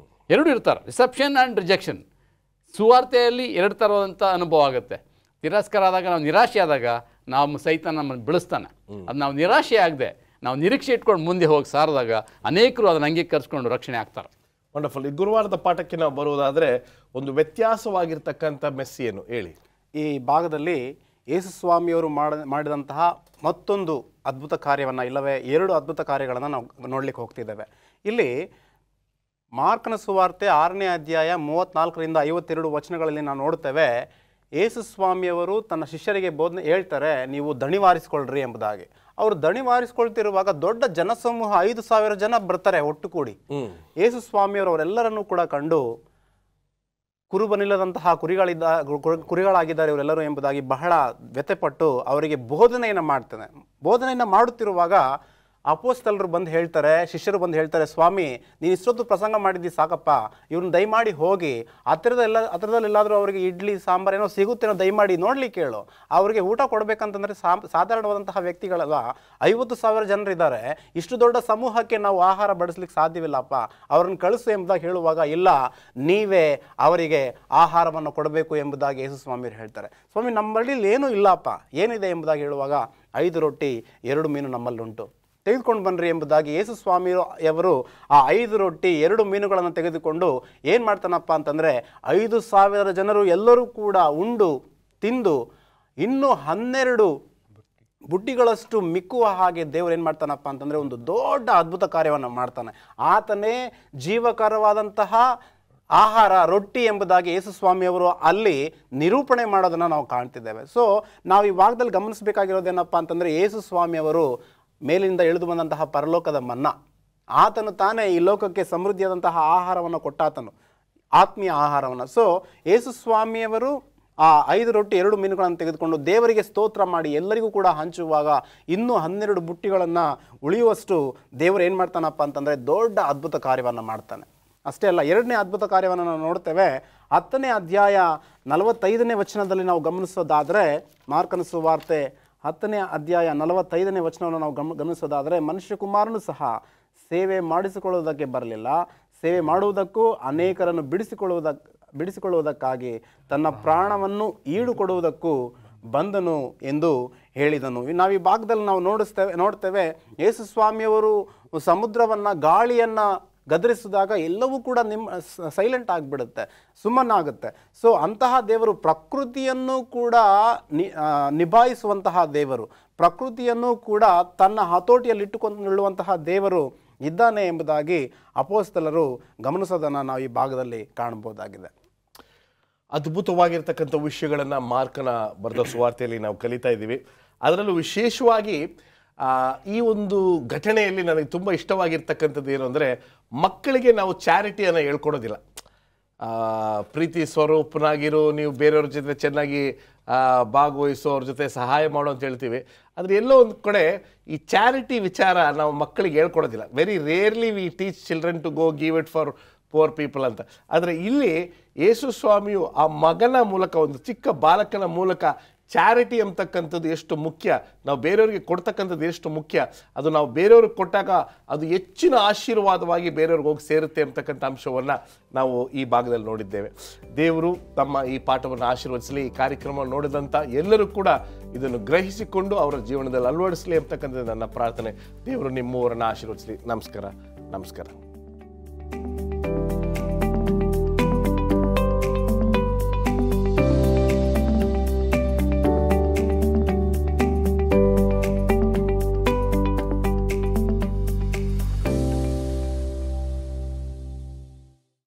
ಎರಡೂ ಇರ್ತಾರೆ. Reception and rejection. ಸುವಾರ್ತೆಯಲ್ಲಿ ಎರಡು ಥರವಾದಂಥ ಅನುಭವ ಆಗುತ್ತೆ. ತಿರಸ್ಕಾರ ಆದಾಗ, ನಾವು ನಿರಾಶೆ ಆದಾಗ ನಾವು ಸೈತಾನ ನಮ್ಮನ್ನು ಬೆಳೆಸ್ತಾನೆ. ಅದು ನಾವು ನಿರಾಶೆ ಆಗದೆ ನಾವು ನಿರೀಕ್ಷೆ ಇಟ್ಕೊಂಡು ಮುಂದೆ ಹೋಗಿ ಸಾರಿದಾಗ ಅನೇಕರು ಅದನ್ನು ಅಂಗೀಕರಿಸ್ಕೊಂಡು ರಕ್ಷಣೆ ಆಗ್ತಾರೆ. ವಂಡರ್ಫುಲ್. ಈ ಗುರುವಾರದ ಪಾಠಕ್ಕೆ ನಾವು ಬರುವುದಾದರೆ ಒಂದು ವ್ಯತ್ಯಾಸವಾಗಿರ್ತಕ್ಕಂಥ ಮೆಸ್ಸಿ ಏನು ಹೇಳಿ. ಈ ಭಾಗದಲ್ಲಿ ಯೇಸು ಸ್ವಾಮಿಯವರು ಮಾಡಿದಂತಹ ಮತ್ತೊಂದು ಅದ್ಭುತ ಕಾರ್ಯವನ್ನು, ಇಲ್ಲವೇ 2 ಅದ್ಭುತ ಕಾರ್ಯಗಳನ್ನು ನಾವು ನೋಡಲಿಕ್ಕೆ ಹೋಗ್ತಿದ್ದೇವೆ. ಇಲ್ಲಿ ಮಾರ್ಕನ ಸುವಾರ್ತೆ 6ನೇ ಅಧ್ಯಾಯ 34ರಿಂದ 52 ವಚನಗಳಲ್ಲಿ ನಾವು ನೋಡ್ತೇವೆ, ಯೇಸು ಸ್ವಾಮಿಯವರು ತನ್ನ ಶಿಷ್ಯರಿಗೆ ಬೋಧನೆ ಹೇಳ್ತಾರೆ, ನೀವು ದಣಿವಾರಿಸ್ಕೊಳ್ರಿ ಎಂಬುದಾಗಿ. ಅವರು ದಣಿವಾರಿಸ್ಕೊಳ್ತಿರುವಾಗ ದೊಡ್ಡ ಜನಸಮೂಹ 5,000 ಜನ ಬರ್ತಾರೆ ಒಟ್ಟು ಕೂಡಿ. ಯೇಸು ಸ್ವಾಮಿಯವರು ಅವರೆಲ್ಲರನ್ನೂ ಕೂಡ ಕಂಡು, ಕುರುಬನಿಲ್ಲದಂತಹ ಕುರಿಗಳಾಗಿದ್ದಾರೆ ಇವರೆಲ್ಲರೂ ಎಂಬುದಾಗಿ ಬಹಳ ವ್ಯಥೆಪಟ್ಟು ಅವರಿಗೆ ಬೋಧನೆಯನ್ನು ಮಾಡುತ್ತಿರುವಾಗ ಅಪೊಸ್ತಲರು ಬಂದು ಹೇಳ್ತಾರೆ, ಶಿಷ್ಯರು ಬಂದು ಹೇಳ್ತಾರೆ, ಸ್ವಾಮಿ ನೀನು ಇಷ್ಟೊತ್ತು ಪ್ರಸಂಗ ಮಾಡಿದ್ದಿ ಸಾಕಪ್ಪ, ಇವ್ರನ್ನ ದಯಮಾಡಿ ಹೋಗಿ ಹತ್ರದಲ್ಲೆಲ್ಲಾದರೂ ಅವರಿಗೆ ಇಡ್ಲಿ ಸಾಂಬಾರು ಏನೋ ಸಿಗುತ್ತೇನೋ ದಯಮಾಡಿ ನೋಡ್ಲಿಕ್ಕೆ ಹೇಳು. ಅವರಿಗೆ ಊಟ ಕೊಡಬೇಕಂತಂದರೆ ಸಾಧಾರಣವಾದಂತಹ ವ್ಯಕ್ತಿಗಳಲ್ಲ, 50,000 ಜನರಿದ್ದಾರೆ, ಇಷ್ಟು ದೊಡ್ಡ ಸಮೂಹಕ್ಕೆ ನಾವು ಆಹಾರ ಬಡಿಸ್ಲಿಕ್ಕೆ ಸಾಧ್ಯವಿಲ್ಲಪ್ಪ, ಅವ್ರನ್ನ ಕಳಿಸು ಎಂಬುದಾಗಿ ಹೇಳುವಾಗ, ಇಲ್ಲ ನೀವೇ ಅವರಿಗೆ ಆಹಾರವನ್ನು ಕೊಡಬೇಕು ಎಂಬುದಾಗಿ ಯೇಸು ಸ್ವಾಮಿಯವರು ಹೇಳ್ತಾರೆ. ಸ್ವಾಮಿ ನಮ್ಮಲ್ಲಿ ಏನೂ ಇಲ್ಲಪ್ಪ, ಏನಿದೆ ಎಂಬುದಾಗಿ ಹೇಳುವಾಗ, 5 ರೊಟ್ಟಿ 2 ಮೀನು ನಮ್ಮಲ್ಲುಂಟು, ತೆಗೆದುಕೊಂಡು ಬನ್ನಿರಿ ಎಂಬುದಾಗಿ ಯೇಸು ಸ್ವಾಮಿಯವರು ಆ 5 ರೊಟ್ಟಿ 2 ಮೀನುಗಳನ್ನು ತೆಗೆದುಕೊಂಡು ಏನು ಮಾಡ್ತಾನಪ್ಪ ಅಂತಂದರೆ, 5,000 ಜನರು ಎಲ್ಲರೂ ಕೂಡ ಉಂಡು ತಿಂದು ಇನ್ನೂ 12 ಬುಟ್ಟಿಗಳಷ್ಟು ಮಿಕ್ಕುವ ಹಾಗೆ ದೇವರು ಏನು ಮಾಡ್ತಾನಪ್ಪ ಅಂತಂದರೆ ಒಂದು ದೊಡ್ಡ ಅದ್ಭುತ ಕಾರ್ಯವನ್ನು ಮಾಡ್ತಾನೆ. ಆತನೇ ಜೀವಕರವಾದಂತಹ ಆಹಾರ ರೊಟ್ಟಿ ಎಂಬುದಾಗಿ ಯೇಸು ಸ್ವಾಮಿಯವರು ಅಲ್ಲಿ ನಿರೂಪಣೆ ಮಾಡೋದನ್ನು ನಾವು ಕಾಣ್ತಿದ್ದೇವೆ. ಸೊ ನಾವು ಈ ಭಾಗದಲ್ಲಿ ಗಮನಿಸಬೇಕಾಗಿರೋದೇನಪ್ಪ ಅಂತಂದರೆ, ಯೇಸು ಸ್ವಾಮಿಯವರು ಮೇಲಿಂದ ಇಳಿದು ಬಂದಂತಹ ಪರಲೋಕದ ಮನ್ನಾ, ಆತನು ತಾನೇ ಈ ಲೋಕಕ್ಕೆ ಸಮೃದ್ಧಿಯಾದಂತಹ ಆಹಾರವನ್ನು ಕೊಟ್ಟಾತನು, ಆತ್ಮೀಯ ಆಹಾರವನ್ನು. ಸೊ ಯೇಸು ಸ್ವಾಮಿಯವರು ಆ 5 ರೊಟ್ಟಿ 2 ಮೀನುಗಳನ್ನು ತೆಗೆದುಕೊಂಡು ದೇವರಿಗೆ ಸ್ತೋತ್ರ ಮಾಡಿ ಎಲ್ಲರಿಗೂ ಕೂಡ ಹಂಚುವಾಗ ಇನ್ನೂ 12 ಬುಟ್ಟಿಗಳನ್ನು ಉಳಿಯುವಷ್ಟು ದೇವರು ಏನು ಮಾಡ್ತಾನಪ್ಪ ಅಂತಂದರೆ ದೊಡ್ಡ ಅದ್ಭುತ ಕಾರ್ಯವನ್ನು ಮಾಡ್ತಾನೆ. ಅಷ್ಟೇ ಅಲ್ಲ, 2ನೇ ಅದ್ಭುತ ಕಾರ್ಯವನ್ನು ನಾವು ನೋಡ್ತೇವೆ. 10ನೇ ಅಧ್ಯಾಯ 45ನೇ ವಚನದಲ್ಲಿ ನಾವು ಗಮನಿಸೋದಾದರೆ, ಮಾರ್ಕನ ಸುವಾರ್ತೆ 10ನೇ ಅಧ್ಯಾಯ 45ನೇ ವಚನವನ್ನು ನಾವು ಗಮನಿಸೋದಾದರೆ, ಮನುಷ್ಯಕುಮಾರನು ಸಹ ಸೇವೆ ಮಾಡಿಸಿಕೊಳ್ಳುವುದಕ್ಕೆ ಬರಲಿಲ್ಲ, ಸೇವೆ ಮಾಡುವುದಕ್ಕೂ ಅನೇಕರನ್ನು ಬಿಡಿಸಿಕೊಳ್ಳುವುದಕ್ಕಾಗಿ ತನ್ನ ಪ್ರಾಣವನ್ನು ಈಡುಕೊಡುವುದಕ್ಕೂ ಬಂದನು ಎಂದು ಹೇಳಿದನು. ನಾವು ಈ ಭಾಗದಲ್ಲಿ ನಾವು ನೋಡ್ತೇವೆ ಯೇಸು ಸ್ವಾಮಿಯವರು ಸಮುದ್ರವನ್ನು ಗಾಳಿಯನ್ನು ಗದರಿಸಿದಾಗ ಎಲ್ಲವೂ ಕೂಡ ಸೈಲೆಂಟ್ ಆಗಿಬಿಡುತ್ತೆ, ಸುಮ್ಮನಾಗುತ್ತೆ. ಸೊ ಅಂತಹ ದೇವರು ಪ್ರಕೃತಿಯನ್ನು ಕೂಡ ನಿಭಾಯಿಸುವಂತಹ ದೇವರು, ಪ್ರಕೃತಿಯನ್ನು ಕೂಡ ತನ್ನ ಹತೋಟಿಯಲ್ಲಿಟ್ಟುಕೊಳ್ಳುವಂತಹ ದೇವರು ಇದ್ದಾನೆ ಎಂಬುದಾಗಿ ಅಪೊಸ್ತಲರು ಗಮನಿಸೋದನ್ನು ನಾವು ಈ ಭಾಗದಲ್ಲಿ ಕಾಣಬಹುದಾಗಿದೆ. ಅದ್ಭುತವಾಗಿರ್ತಕ್ಕಂಥ ವಿಷಯಗಳನ್ನು ಮಾರ್ಕನ ಬರೆದ ಸುವಾರ್ತೆಯಲ್ಲಿ ನಾವು ಕಲಿತಾ ಇದ್ದೀವಿ. ಅದರಲ್ಲೂ ವಿಶೇಷವಾಗಿ ಈ ಒಂದು ಘಟನೆಯಲ್ಲಿ ನನಗೆ ತುಂಬ ಇಷ್ಟವಾಗಿರ್ತಕ್ಕಂಥದ್ದು ಏನು ಅಂದರೆ, ಮಕ್ಕಳಿಗೆ ನಾವು ಚಾರಿಟಿಯನ್ನು ಹೇಳ್ಕೊಡೋದಿಲ್ಲ. ಪ್ರೀತಿ ಸ್ವರೂಪನಾಗಿರು, ನೀವು ಬೇರೆಯವ್ರ ಜೊತೆ ಚೆನ್ನಾಗಿ ಭಾಗವಹಿಸೋ, ಅವ್ರ ಜೊತೆ ಸಹಾಯ ಮಾಡೋ ಅಂತ ಹೇಳ್ತೀವಿ. ಆದರೆ ಎಲ್ಲೋ ಒಂದು ಕಡೆ ಈ ಚಾರಿಟಿ ವಿಚಾರ ನಾವು ಮಕ್ಕಳಿಗೆ ಹೇಳ್ಕೊಡೋದಿಲ್ಲ. Very rarely we teach children to go give it for poor people ಅಂತ. ಆದರೆ ಇಲ್ಲಿ ಯೇಸು ಸ್ವಾಮಿಯು ಆ ಮಗನ ಮೂಲಕ, ಒಂದು ಚಿಕ್ಕ ಬಾಲಕನ ಮೂಲಕ ಚಾರಿಟಿ ಅಂತಕ್ಕಂಥದ್ದು ಎಷ್ಟು ಮುಖ್ಯ, ನಾವು ಬೇರೆಯವ್ರಿಗೆ ಕೊಡ್ತಕ್ಕಂಥದ್ದು ಎಷ್ಟು ಮುಖ್ಯ, ಅದು ನಾವು ಬೇರೆಯವ್ರಿಗೆ ಕೊಟ್ಟಾಗ ಅದು ಹೆಚ್ಚಿನ ಆಶೀರ್ವಾದವಾಗಿ ಬೇರೆಯವ್ರಿಗೆ ಹೋಗಿ ಸೇರುತ್ತೆ ಅಂತಕ್ಕಂಥ ಅಂಶವನ್ನು ನಾವು ಈ ಭಾಗದಲ್ಲಿ ನೋಡಿದ್ದೇವೆ. ದೇವರು ತಮ್ಮ ಈ ಪಾಠವನ್ನು ಆಶೀರ್ವದಿಸಲಿ. ಈ ಕಾರ್ಯಕ್ರಮವನ್ನು ನೋಡಿದಂಥ ಎಲ್ಲರೂ ಕೂಡ ಇದನ್ನು ಗ್ರಹಿಸಿಕೊಂಡು ಅವರ ಜೀವನದಲ್ಲಿ ಅಳವಡಿಸಲಿ ಅಂತಕ್ಕಂಥದ್ದು ನನ್ನ ಪ್ರಾರ್ಥನೆ. ದೇವರು ನಿಮ್ಮೂರನ್ನು ಆಶೀರ್ವದಿಸಲಿ. ನಮಸ್ಕಾರ.